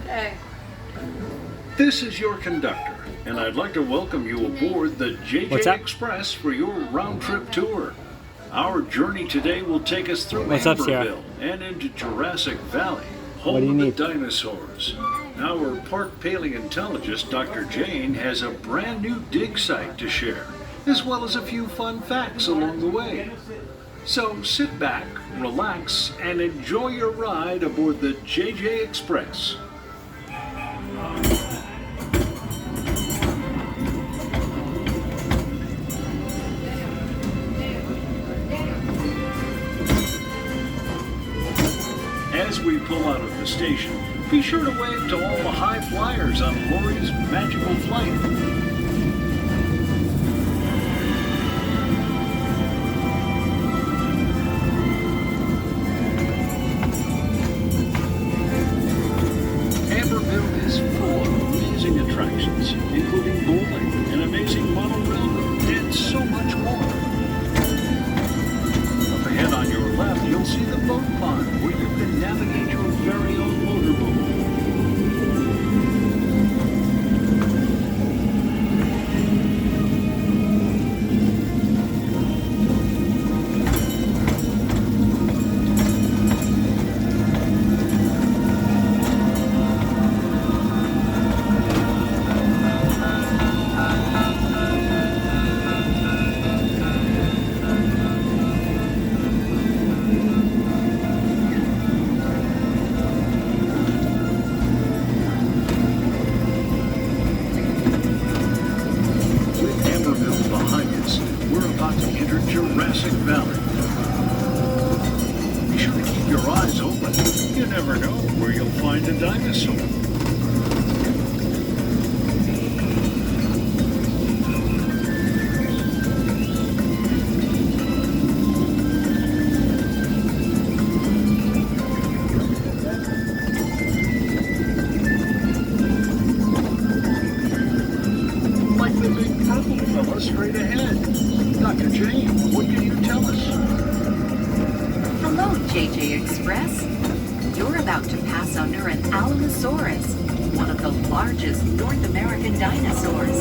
Okay. This is your conductor, and I'd like to welcome you aboard the What's JJ up? Express for your round-trip tour. Our journey today will take us through What's up, Sierra? Amberville and into Jurassic Valley, What do you home of need? the dinosaurs. Our park paleontologist, Dr. Jane, has a brand new dig site to share, as well as a few fun facts along the way. So sit back, relax, and enjoy your ride aboard the JJ Express. As we pull out of the station, be sure to wave to all the high flyers on Lori's magical flight. Amberville is full of amazing attractions, including bowling, an amazing model railroad, and so much more. Up ahead on your left, you'll see the boat pond where you can navigate your very own motorboat. With Amberville behind us, we're about to enter Jurassic Valley. Be sure to keep your eyes open. You never know where you'll find a dinosaur. Like the big purple fella straight ahead. Dr. Jane, what can you tell us? Hello, JJ Express. You're about to pass under an Allosaurus, one of the largest North American dinosaurs.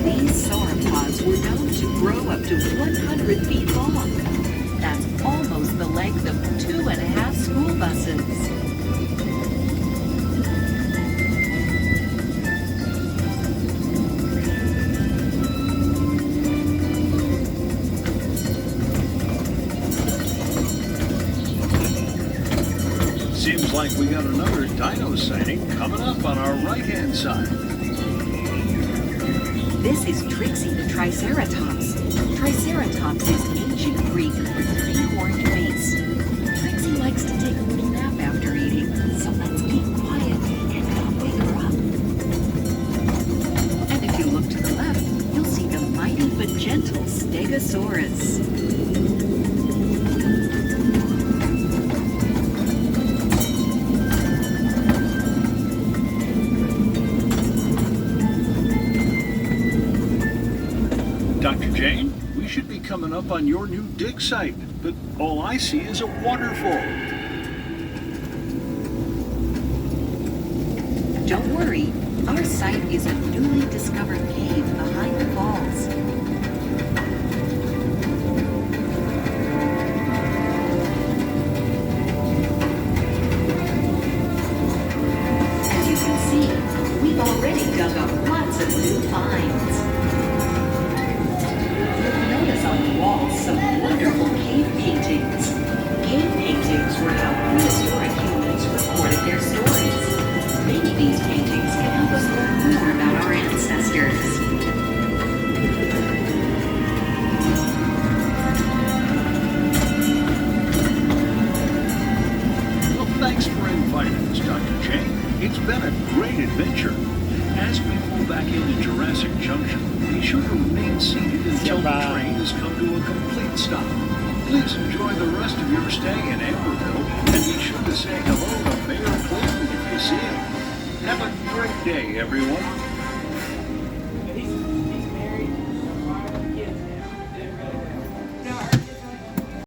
These sauropods were known to grow up to 100 feet long. That's almost the length of 2.5 school buses. Seems like we got another dino sighting coming up on our right-hand side. This is Trixie the Triceratops. Triceratops is ancient Greek for three-horned face. Trixie likes to take a little nap after eating, so let's keep quiet and not wake her up. And if you look to the left, you'll see the mighty but gentle Stegosaurus. Dr. Jane, we should be coming up on your new dig site, but all I see is a waterfall. Don't worry, our site is a newly discovered cave behind the falls. As you can see, we've already dug up lots of new finds. You'll notice on the walls some wonderful cave paintings. Cave paintings were how prehistoric humans recorded their stories. Maybe these paintings can help us learn more about our ancestors. Well, thanks for inviting us, Dr. Jane. It's been a great adventure. As we pull back into Jurassic Junction, be sure to remain seated until the Bye. train has come to a complete stop. Please enjoy the rest of your stay in Amberville, and be sure to say hello to Mayor Clinton if you see him. Have a great day, everyone.